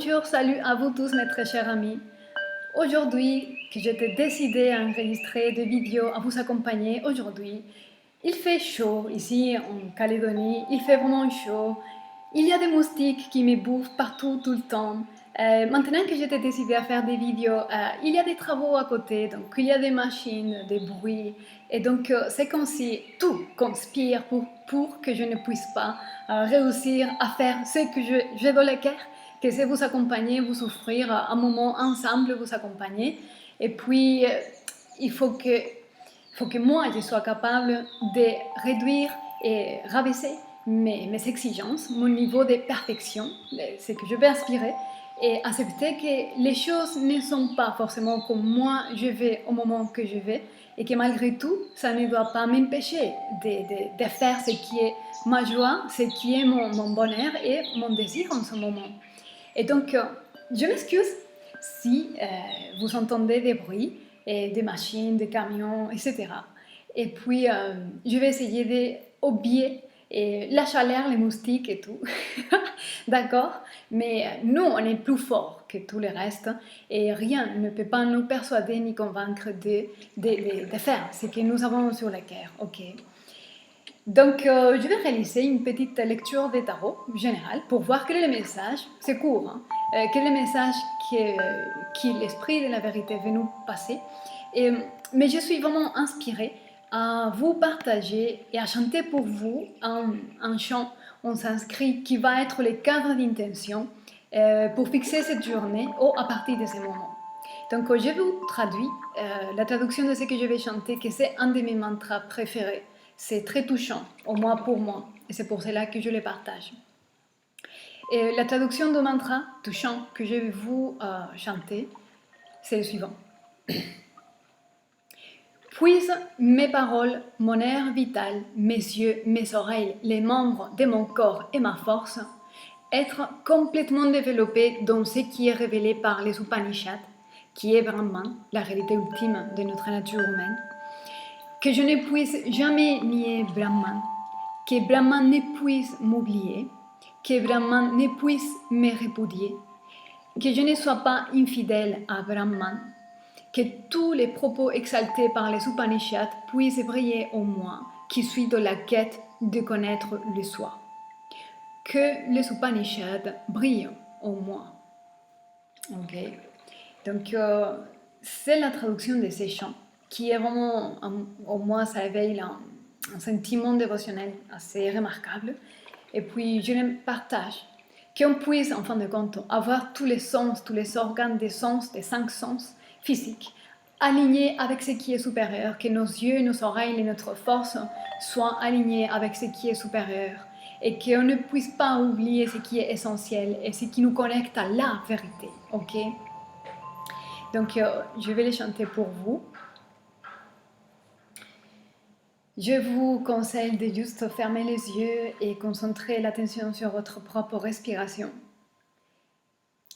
Bonjour, salut à vous tous mes très chers amis. Aujourd'hui, que j'étais décidée à enregistrer des vidéos à vous accompagner aujourd'hui, il fait chaud ici en Calédonie, il fait vraiment chaud. Il y a des moustiques qui me bouffent partout tout le temps. Maintenant que j'étais décidée à faire des vidéos, il y a des travaux à côté, donc il y a des machines, des bruits, et donc c'est comme si tout conspire pour que je ne puisse pas réussir à faire ce que j'ai dans le cœur, que c'est vous accompagner, vous offrir un moment ensemble, vous accompagner. Et puis, il faut que moi, je sois capable de réduire et rabaisser mes exigences, mon niveau de perfection, ce que je vais aspirer, et accepter que les choses ne sont pas forcément comme moi je vais au moment que je vais, et que malgré tout, ça ne doit pas m'empêcher de faire ce qui est ma joie, ce qui est mon bonheur et mon désir en ce moment. Et donc, je m'excuse si vous entendez des bruits, et des machines, des camions, etc. Et puis, je vais essayer d'oublier la chaleur, les moustiques et tout. D'accord? Mais nous, on est plus forts que tous les restes et rien ne peut pas nous persuader ni convaincre de faire ce que nous avons sur le cœur. Ok? Donc, je vais réaliser une petite lecture des tarots générale pour voir quel est le message. C'est court, hein, quel est le message qui l'esprit de la vérité veut nous passer. Mais je suis vraiment inspirée à vous partager et à chanter pour vous un chant en sanskrit qui va être le cadre d'intention pour fixer cette journée ou à partir de ce moment. Donc, je vous traduis la traduction de ce que je vais chanter, que c'est un de mes mantras préférés. C'est très touchant, au moins pour moi, et c'est pour cela que je le partage. Et la traduction de mantra touchant que je vais vous chanter, c'est le suivant. Puisse mes paroles, mon air vital, mes yeux, mes oreilles, les membres de mon corps et ma force, être complètement développés dans ce qui est révélé par les Upanishads, qui est Brahman, la réalité ultime de notre nature humaine, que je ne puisse jamais nier Brahman, que Brahman ne puisse m'oublier, que Brahman ne puisse me répudier, que je ne sois pas infidèle à Brahman, que tous les propos exaltés par les Upanishads puissent briller en moi, qui suis dans la quête de connaître le soi. Que les Upanishads brillent en moi. Ok. Donc, c'est la traduction de ces chants qui est vraiment, au moins, ça éveille un sentiment dévotionnel assez remarquable. Et puis, je le partage. Qu'on puisse, en fin de compte, avoir tous les sens, tous les organes des sens, des 5 sens physiques, alignés avec ce qui est supérieur, que nos yeux, nos oreilles et notre force soient alignés avec ce qui est supérieur, et qu'on ne puisse pas oublier ce qui est essentiel et ce qui nous connecte à la vérité. Ok? Donc, je vais les chanter pour vous. Je vous conseille de juste fermer les yeux et concentrer l'attention sur votre propre respiration.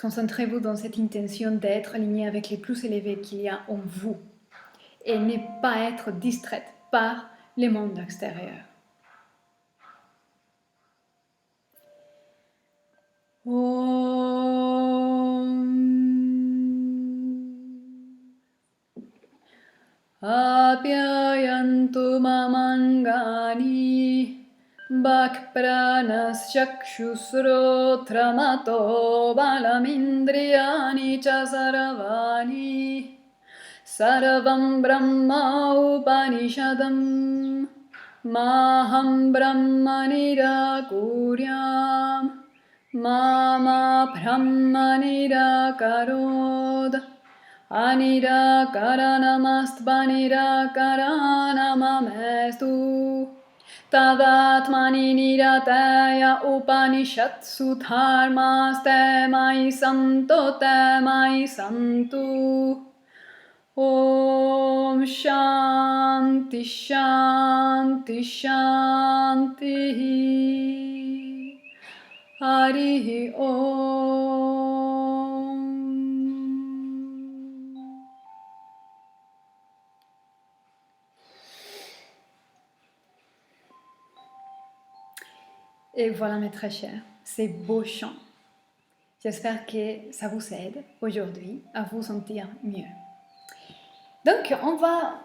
Concentrez-vous dans cette intention d'être aligné avec les plus élevés qu'il y a en vous et ne pas être distraite par le monde extérieur. Apyayantu mamangani Bhakpranaschakshushrotramato balamindriyani cha saravani Sarvam brahma upanishadam Maham brahma nirakuryam Mama brahma nirakarod Anirakaranamastvanirakaranamamestu Tadatmani nirataya upanishatsu dharmaste mai santu Om Shanti Shanti Shanti Harihi Om. Et voilà mes très chers, ces beaux chants J'espère que ça vous aide aujourd'hui à vous sentir mieux. Donc, on va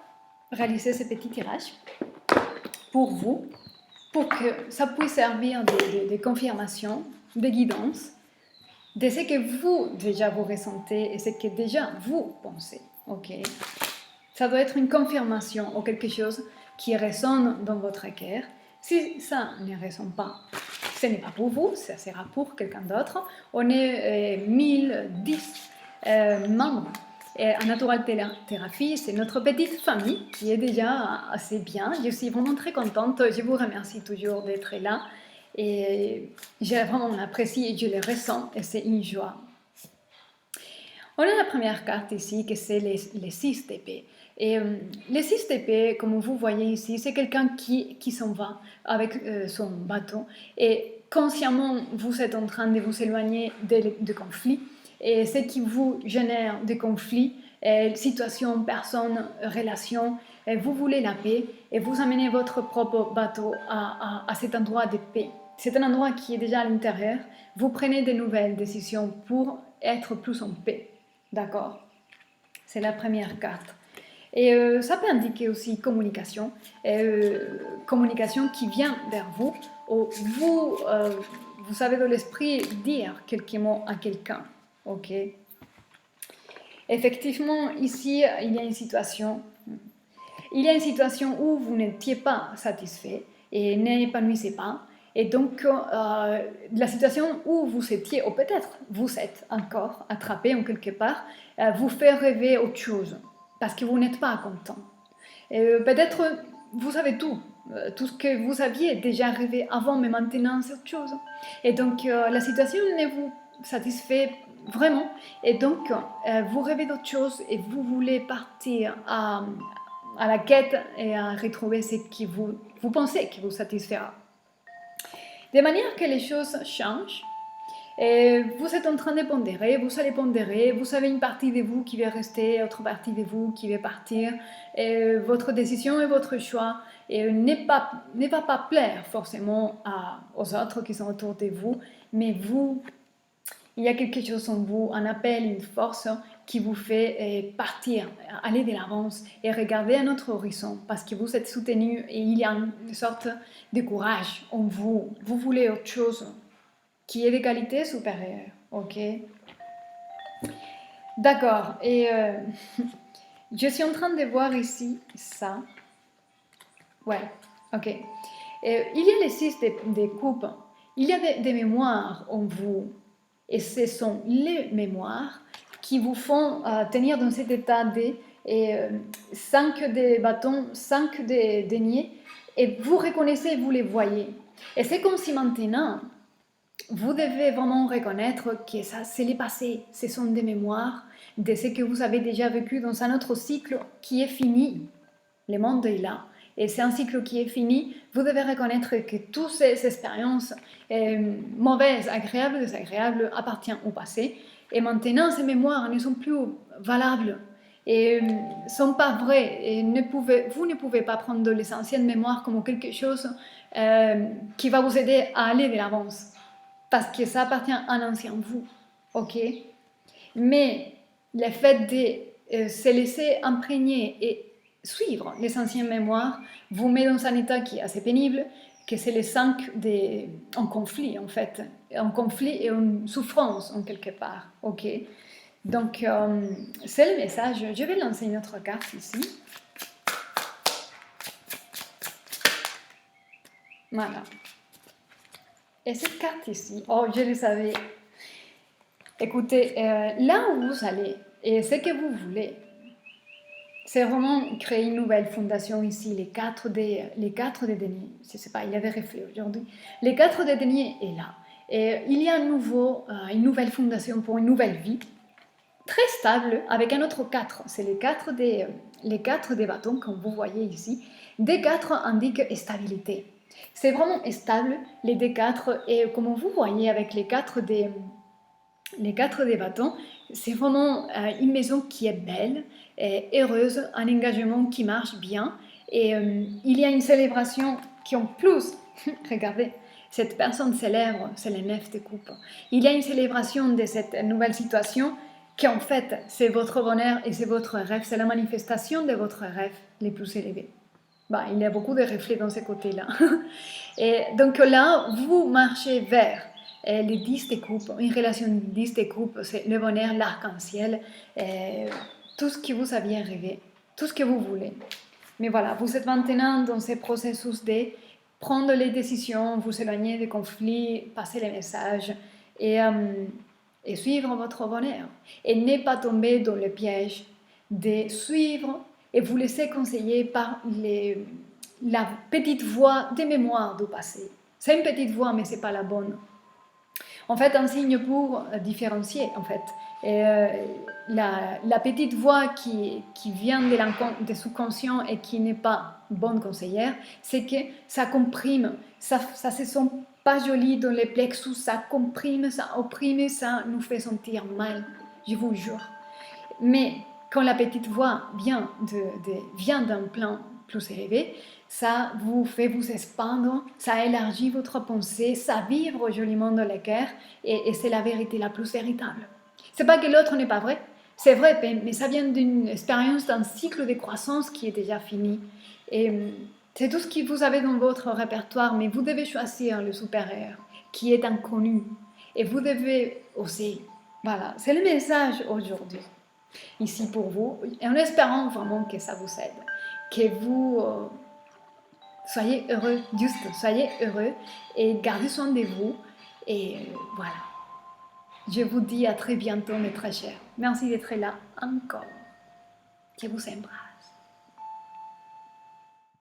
réaliser ce petit tirage pour vous, pour que ça puisse servir de confirmation, de guidance, de ce que vous déjà vous ressentez et ce que déjà vous pensez. Ok? Ça doit être une confirmation ou quelque chose qui résonne dans votre cœur. Si ça ne résonne pas, ce n'est pas pour vous, ça sera pour quelqu'un d'autre. On est 1010 membres. Et en Natural Thérapie, c'est notre petite famille qui est déjà assez bien. Je suis vraiment très contente. Je vous remercie toujours d'être là. Et j'ai vraiment apprécié et je le ressens et c'est une joie. On a la première carte ici, que c'est les 6 d'épée. Et les 6 d'épée, comme vous voyez ici, c'est quelqu'un qui s'en va avec son bâton. Et consciemment, vous êtes en train de vous éloigner de conflits. Et ce qui vous génère des conflits, situations, personnes, relations, vous voulez la paix et vous amenez votre propre bateau à cet endroit de paix. C'est un endroit qui est déjà à l'intérieur. Vous prenez de nouvelles décisions pour être plus en paix. D'accord? C'est la première carte. Et ça peut indiquer aussi communication. Communication qui vient vers vous. Ou vous savez dans l'esprit dire quelques mots à quelqu'un. Ok? Effectivement, ici, il y a une situation. Il y a une situation où vous n'étiez pas satisfait et n'épanouissez pas. Et donc, la situation où vous étiez, ou peut-être vous êtes encore attrapé en quelque part, vous fait rêver autre chose, parce que vous n'êtes pas content. Peut-être vous savez tout ce que vous aviez déjà rêvé avant, mais maintenant c'est autre chose. Et donc, la situation ne vous satisfait vraiment. Et donc, vous rêvez d'autre chose et vous voulez partir à la quête et à retrouver ce que vous pensez qui vous satisfera. De manière que les choses changent, et vous êtes en train de pondérer, vous allez pondérer, vous avez une partie de vous qui va rester, autre partie de vous qui va partir, et votre décision et votre choix ne va pas plaire forcément aux autres qui sont autour de vous, mais vous, il y a quelque chose en vous, un appel, une force qui vous fait partir, aller de l'avance et regarder à notre horizon parce que vous êtes soutenu et il y a une sorte de courage en vous. Vous voulez autre chose qui est de qualité supérieure, ok? D'accord, et je suis en train de voir ici ça. Ouais, ok. Il y a les 6 des coupes, il y a des mémoires en vous et ce sont les mémoires qui vous font tenir dans cet état de 5 des bâtons, 5 des deniers, et vous reconnaissez, vous les voyez. Et c'est comme si maintenant, vous devez vraiment reconnaître que ça, c'est le passé, ce sont des mémoires de ce que vous avez déjà vécu dans un autre cycle qui est fini. Le monde est là. Et c'est un cycle qui est fini. Vous devez reconnaître que toutes ces expériences mauvaises, agréables, désagréables appartiennent au passé. Et maintenant, ces mémoires ne sont plus valables et ne sont pas vraies. Et vous ne pouvez pas prendre les anciennes mémoires comme quelque chose qui va vous aider à aller de l'avance. Parce que ça appartient à un ancien vous. Ok? Mais le fait de se laisser imprégner et suivre les anciennes mémoires vous met dans un état qui est assez pénible, que c'est les 5 en conflit en fait, en conflit et en souffrance en quelque part, ok? Donc c'est le message. Je vais lancer une autre carte ici. Voilà. Et cette carte ici, oh je le savais. Écoutez, là où vous allez et ce que vous voulez, c'est vraiment créer une nouvelle fondation ici, les 4 des deniers. Je ne sais pas, il avait réfléchi aujourd'hui. Les 4 des deniers est là. Et il y a une nouvelle fondation pour une nouvelle vie, très stable, avec un autre 4. C'est les 4 des bâtons, comme vous voyez ici. D4 indique stabilité. C'est vraiment stable, les D4. Et comme vous voyez avec les 4 des bâtons, c'est vraiment une maison qui est belle, heureuse, un engagement qui marche bien. Et il y a une célébration qui en plus, regardez, Cette personne célèbre, c'est le 9 de coupe. Il y a une célébration de cette nouvelle situation qui en fait, c'est votre bonheur et c'est votre rêve, c'est la manifestation de votre rêve les plus élevés. Bah, il y a beaucoup de reflets dans ce côté-là. Et donc là, vous marchez vers les 10 de coupe, une relation 10 de coupe, c'est le bonheur, l'arc-en-ciel, tout ce que vous aviez rêvé, tout ce que vous voulez. Mais voilà, vous êtes maintenant dans ce processus de prendre les décisions, vous éloigner des conflits, passer les messages et suivre votre bonheur. Et ne pas tomber dans le piège de suivre et vous laisser conseiller par la petite voix des mémoires du passé. C'est une petite voix, mais ce n'est pas la bonne. En fait, un signe pour différencier, en fait. Et, la petite voix qui vient de sous-conscient et qui n'est pas bonne conseillère, c'est que ça comprime, ça se sent pas joli dans les plexus, ça comprime, ça opprime, ça nous fait sentir mal, je vous jure. Mais quand la petite voix vient d'un plan plus élevé, ça vous fait vous expandre, ça élargit votre pensée, ça vibre joliment dans le cœur et c'est la vérité la plus véritable. C'est pas que l'autre n'est pas vrai, c'est vrai, mais ça vient d'une expérience, d'un cycle de croissance qui est déjà fini. Et c'est tout ce que vous avez dans votre répertoire, mais vous devez choisir le supérieur qui est inconnu. Et vous devez aussi, voilà, c'est le message aujourd'hui, ici pour vous, et en espérant vraiment que ça vous aide, que vous soyez heureux, juste soyez heureux et gardez soin de vous. Et voilà. Je vous dis à très bientôt, mes très chers. Merci d'être là encore. Je vous embrasse.